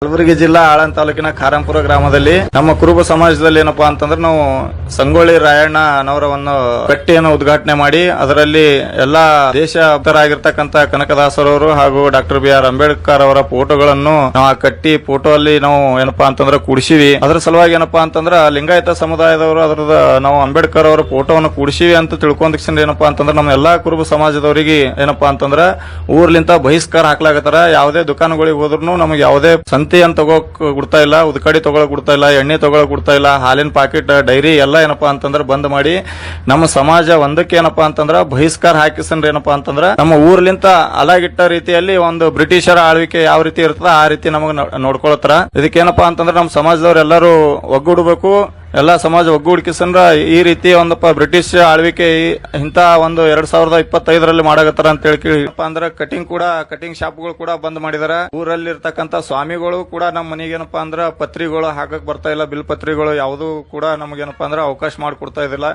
ಕಲಬುರಗಿ ಜಿಲ್ಲಾ ಆಳಂದ ತಾಲೂಕಿನ ಖಾರಂಪುರ ಗ್ರಾಮದಲ್ಲಿ ನಮ್ಮ ಕುರುಬ ಸಮಾಜದಲ್ಲಿ ಏನಪ್ಪಾ ಅಂತಂದ್ರೆ ನಾವು ಸಂಗೊಳ್ಳಿ ರಾಯಣ್ಣನವರ ಒಂದು ಕಟ್ಟಿಯನ್ನು ಉದ್ಘಾಟನೆ ಮಾಡಿ ಅದರಲ್ಲಿ ಎಲ್ಲಾ ದೇಶ ಭಕ್ತರಾಗಿರ್ತಕ್ಕಂಥ ಕನಕದಾಸರವರು ಹಾಗೂ ಡಾಕ್ಟರ್ ಬಿ ಆರ್ ಅಂಬೇಡ್ಕರ್ ಅವರ ಫೋಟೋಗಳನ್ನು ನಾವು ಆ ಕಟ್ಟಿ ಫೋಟೋ ಅಲ್ಲಿ ನಾವು ಏನಪ್ಪಾ ಅಂತಂದ್ರೆ ಕೂಡಿಸಿವಿ. ಅದರ ಸಲುವಾಗಿ ಏನಪ್ಪಾ ಅಂತಂದ್ರೆ ಲಿಂಗಾಯತ ಸಮುದಾಯದವರು ಅದರದ ನಾವು ಅಂಬೇಡ್ಕರ್ ಅವರ ಫೋಟೋವನ್ನು ಕೂಡಿಸಿವಿ ಅಂತ ತಿಳ್ಕೊಂಡ್ ಏನಪ್ಪಾ ಅಂತಂದ್ರೆ ನಮ್ಮ ಎಲ್ಲಾ ಕುರುಬ ಸಮಾಜದವರಿಗೆ ಏನಪ್ಪಾ ಅಂತಂದ್ರ ಊರ್ಲಿಂತ ಬಹಿಷ್ಕಾರ ಹಾಕ್ಲಾಗತ್ತಾರ. ಯಾವುದೇ ದುಕಾನುಗಳಿಗೆ ಹೋದ್ರು ನಮಗೆ ಯಾವುದೇ ಸಂತಿ ಅಂತ ತಗೋಕ್ ಕೊಡ್ತಾ ಇಲ್ಲ, ಉದ್ಕಡಿ ತಗೊಳಕ್ ಕೊಡ್ತಾ ಇಲ್ಲ, ಎಣ್ಣೆ ತಗೊಳಕ್ ಕೊಡ್ತಾ ಇಲ್ಲ, ಹಾಲಿನ ಪಾಕೆಟ್ ಡೈರಿ ಎಲ್ಲ ಏನಪ್ಪಾ ಅಂತಂದ್ರೆ ಬಂದ್ ಮಾಡಿ ನಮ್ಮ ಸಮಾಜ ಒಂದಕ್ಕೆ ಏನಪ್ಪಾ ಅಂತಂದ್ರ ಬಹಿಷ್ಕಾರ ಹಾಕಿಸಂದ್ರೆ ಏನಪ್ಪಾ ಅಂತಂದ್ರ ನಮ್ಮ ಊರ್ಲಿಂತ ಅಲಾಗಿಟ್ಟ ರೀತಿಯಲ್ಲಿ ಒಂದು ಬ್ರಿಟಿಷರ ಆಳ್ವಿಕೆ ಯಾವ ರೀತಿ ಇರ್ತದ ಆ ರೀತಿ ನಮಗ್ ನೋಡ್ಕೊಳತ್ತಾರ. ಇದಕ್ಕೇನಪ್ಪಾ ಅಂತಂದ್ರೆ ನಮ್ಮ ಸಮಾಜದವರೆಲ್ಲರೂ ಒಗ್ಗೂಡಬೇಕು. ಎಲ್ಲಾ ಸಮಾಜ ಒಗ್ಗೂಡಿಕೆಸಂದ್ರ ಈ ರೀತಿ ಒಂದಪ್ಪ ಬ್ರಿಟಿಷ್ ಆಳ್ವಿಕೆ ಇಂತ ಒಂದು 2025ರಲ್ಲಿ ಮಾಡಾಕತ್ತಾರ ಅಂತ ಹೇಳಿ ಅಂದ್ರೆ ಕಟಿಂಗ್ ಶಾಪ್ಗಳು ಕೂಡ ಬಂದ್ ಮಾಡಿದಾರ. ಊರಲ್ಲಿ ಇರ್ತಕ್ಕಂತ ಸ್ವಾಮಿಗಳು ಕೂಡ ನಮ್ಮ ಮನೆಗೆ ಏನಪ್ಪಾ ಅಂದ್ರ ಪತ್ರಿಗಳು ಹಾಕಕ್ ಬರ್ತಾ ಇಲ್ಲ, ಬಿಲ್ ಪತ್ರಿಗಳು ಯಾವುದು ಕೂಡ ನಮಗೇನಪ್ಪಾ ಅಂದ್ರ ಅವಕಾಶ ಮಾಡಿಕೊಡ್ತಾ ಇದಿಲ್ಲ,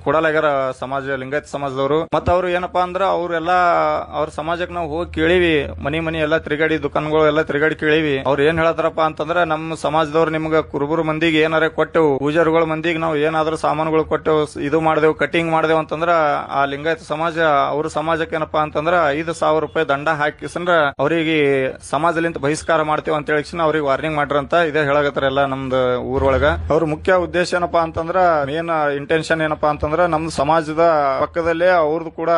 ಕೊಡಲಾಗ್ಯಾರ ಸಮಾಜ ಲಿಂಗಾಯತ ಸಮಾಜದವರು. ಮತ್ತ ಅವ್ರು ಏನಪ್ಪಾ ಅಂದ್ರ ಅವ್ರೆಲ್ಲಾ ಅವ್ರ ಸಮಾಜಕ್ಕೆ ನಾವು ಹೋಗಿ ಕೇಳಿವಿ, ಮನಿ ಎಲ್ಲಾ ತಿರುಗಾಡಿ ದುಕಾನ್ಗಳು ಎಲ್ಲಾ ತಿರುಗಾಡಿ ಕೇಳಿವಿ. ಅವ್ರು ಏನ್ ಹೇಳತಾರಪ್ಪ ಅಂತಂದ್ರ ನಮ್ಮ ಸಮಾಜದವ್ರು ನಿಮ್ಗ ಕುರುಬರು ಮಂದಿಗೆ ಏನಾರ ಕೊಟ್ಟೆವು, ಪೂಜಾರಿಗಳ ಮಂದಿಗೆ ನಾವು ಏನಾದ್ರೂ ಸಾಮಾನುಗಳು ಕೊಟ್ಟೆವು, ಇದು ಮಾಡ್ದೇವು, ಕಟಿಂಗ್ ಮಾಡ್ದೇವು ಅಂತಂದ್ರ ಆ ಲಿಂಗಾಯತ ಸಮಾಜ ಅವ್ರ ಸಮಾಜಕ್ಕೆ ಏನಪ್ಪಾ ಅಂತಂದ್ರ 5,000 ರೂಪಾಯಿ ದಂಡ ಹಾಕಿಸಂದ್ರ ಅವರಿಗೆ ಸಮಾಜಲಿಂತ ಬಹಿಷ್ಕಾರ ಮಾಡ್ತೇವೆ ಅಂತ ಹೇಳಿ ಅವ್ರಿಗೆ ವಾರ್ನಿಂಗ್ ಮಾಡ್ರಂತ ಇದೇ ಹೇಳಾಗತ್ತಾರ ಎಲ್ಲ ನಮ್ದು ಊರೊಳಗ. ಅವ್ರ ಮುಖ್ಯ ಉದ್ದೇಶ ಏನಪ್ಪಾ ಅಂತಂದ್ರ ಮೇನ್ ಇಂಟೆನ್ಷನ್ ಏನಪ್ಪಾ ಅಂತಂದ್ರ ನಮ್ದು ಸಮಾಜದ ಪಕ್ಕದಲ್ಲೇ ಅವ್ರದ್ದು ಕೂಡ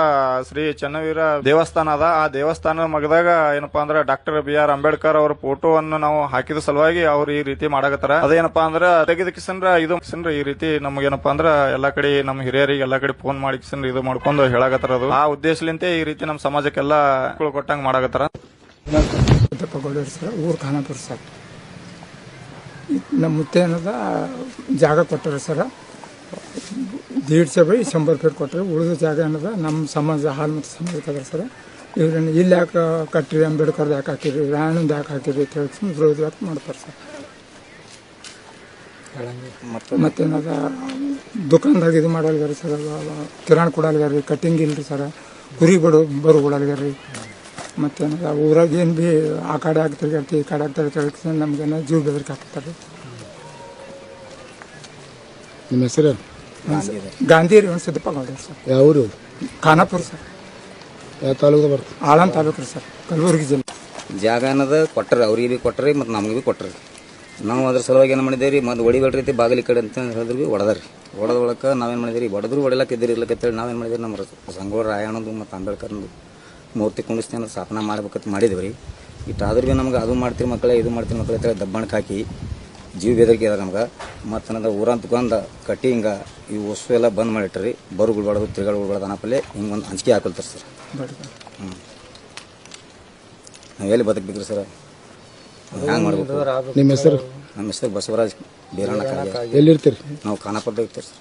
ಶ್ರೀ ಚನ್ನವೀರ ದೇವಸ್ಥಾನ ಅದ. ಆ ದೇವಸ್ಥಾನ ಮಗದಾಗ ಏನಪ್ಪಾ ಅಂದ್ರ ಡಾಕ್ಟರ್ ಬಿ ಆರ್ ಅಂಬೇಡ್ಕರ್ ಅವರ ಫೋಟೋವನ್ನು ನಾವು ಹಾಕಿದ ಸಲುವಾಗಿ ಅವ್ರು ಈ ರೀತಿ ಮಾಡಾಕತ್ತಾರ. ಅದೇನಪ್ಪಾ ಅಂದ್ರ ತೆಗೆದಕ್ಕಿಸಂದ್ರ ಇದು ಈ ರೀತಿ ನಮಗೇನಪ್ಪಾ ಅಂದ್ರ ಎಲ್ಲಾ ಕಡೆ ನಮ್ಮ ಹಿರಿಯರಿಗೆ ಎಲ್ಲಾ ಕಡೆ ಫೋನ್ ಮಾಡಿ ಇದು ಮಾಡ್ಕೊಂಡು ಹೇಳಾಕತ್ತಾರ. ಅದು ಆ ಉದ್ದೇಶಲಿಂತೆ ಈ ರೀತಿ ನಮ್ಮ ಸಮಾಜಕ್ಕೆಲ್ಲ ಕೊಟ್ಟಂಗ ಮಾಡಾಕತ್ತಾರ. ಊರ್ ಖಾನಾಪುರ ಸರ್, ನಮ್ಮ ಮುತ್ತೇನದ ಜಾಗ ಕೊಟ್ಟಾರ ಸರ್. 150 ಬೈ 100 ಫೀಟ್ ಕೊಟ್ಟರೆ ಉಳಿದ ಜಾಗ ಏನದ ನಮ್ಮ ಸಮಾಜ ಹಾಲು ಮತ್ತು ಸಮಾಜಕ್ಕೆ ಅದ ಸರ್. ಇವ್ರನ್ನ ಇಲ್ಲಿ ಯಾಕೆ ಕಟ್ಟಿರಿ, ಅಂಬೇಡ್ಕರ್ ಯಾಕೆ ಹಾಕಿರಿ, ರಾಯಣ್ಣಂದು ಯಾಕೆ ಹಾಕಿರಿ ಅಂತ ಹೇಳಿ ವಿರೋಧ ವ್ಯಕ್ತ ಮಾಡ್ತಾರೆ ಸರ್. ಮತ್ತೇನದ ದುಕಾನ್ದಾಗ ಇದು ಮಾಡಲ್ಗಾರಿ ಸರ್, ಕಿರಾಣಿ ಕೊಡಲ್ಗಾರಿ, ಕಟಿಂಗ್ ಇಲ್ರಿ ಸರ್, ಕುರಿ ಬರು ಕೊಡಲ್ಗಾರಿ. ಮತ್ತೇನದ ಊರಾಗ ಏನು ಭೀ ಆ ಕಡೆ ಆಗ್ತಿರ್ತಿ ಈ ಕಡೆ ಆಗ್ತಾರೆ ನಮ್ಗೇನ ಜೀವ ಬೆದರಿಕೆ ಹಾಕ್ತಾರೆ. ನಿಮ್ಮ ಹೆಸರು ಗಾಂಧಿ ರೀ ಒಂದು ಸಿದ್ದಪ್ಪ ಗೌಡ ಸರ್. ಯಾವರು? ಖಾನಾಪುರ ಸರ್. ಯಾವ ತಾಲೂಕು ಬರ್ತದೆ? ಆಳಂದ ತಾಲೂಕು ರೀ ಸರ್, ಕಲಬುರಗಿ ಜಿಲ್ಲೆ. ಜಾಗ ಅನ್ನೋದು ಕೊಟ್ಟರೆ ಅವ್ರಿಗೆ ಭೀ ಕೊಟ್ಟರಿ ಮತ್ತು ನಮಗೆ ಭೀ ಕೊಟ್ಟರಿ. ನಾವು ಅದ್ರ ಸಲುವಾಗಿ ಏನು ಮಾಡಿದೇವೆ ರೀ, ಮತ್ತು ಹೊಡಿಬೇಡ್ರಿ ರೀತಿ ಬಾಗಿಲಿ ಕಡೆ ಅಂತ ಹೇಳಿದ್ರು ಭೀ ಹೊಡೆದ್ರಿ. ಹೊಡೆದ ಒಳಕ್ಕೆ ನಾವೇನು ಮಾಡಿದ್ರಿ, ಹೊಡೆದ್ರು ಹೊಡಿಲಕ್ಕೆ ಇದ್ದಿರ್ಲಿಕ್ಕಂತೇಳಿ ನಾವೇನು ಮಾಡಿದ್ರಿ, ನಮ್ಮ ಸಂಗೊಳ್ಳಿ ರಾಯಣ್ಣದು ಮತ್ತು ಅಂಬೇಡ್ಕರ್ದು ಮೂರ್ತಿ ಕುಂಡಿಸ್ತೀನಿ ಸ್ಥಾಪನೆ ಮಾಡ್ಬೇಕಂತ ಮಾಡಿದೇವೆ ರೀ. ಇಟ್ಟಾದ್ರೂ ಭೀ ನಮ್ಗೆ ಅದು ಮಾಡ್ತೀರಿ ಮಕ್ಕಳೇ, ಇದು ಮಾಡ್ತೀರಿ ಮಕ್ಕಳೇ ಅಂತೇಳಿ ದಬ್ಬಣಕ್ಕೆ ಹಾಕಿ ಜೀವ ಬೆದರಿಕೆ ಅದ ನಮ್ಗೆ. ಮತ್ತು ಅನ್ನೋದು ಊರಂತಕೊಂಡ ಕಟ್ಟಿ ಹಿಂಗೆ ಈ ವಸ್ತು ಎಲ್ಲ ಬಂದ್ ಮಾಡಿಟ್ರಿ. ಬರುಗುಳ್ಬಾರ್ದು, ತಿರುಗಾಡ್ಬಿಡ್ಬಾರ್ದು ಅನ್ನಪಲ್ಲೇ ಹಿಂಗೊಂದು ಅಂಜಿಕೆ ಹಾಕೊಳ್ತಾರೆ ಸರ್. ನಾವು ಎಲ್ಲಿ ಬದುಕಬೇಕ್ರಿ ಸರ್, ಹ್ಯಾಂಗೆ ಮಾಡ್ಬೇಕು? ನಿಮ್ಮ ಹೆಸರು? ನಮ್ಮ ಹೆಸರು ಬಸವರಾಜ್ ಬೀರಣ್ಣ. ಎಲ್ಲಿರ್ತೀರಿ? ನಾವು ಖಾನಾಪುರದಾಗ ಇರ್ತೀವಿ ಸರ್.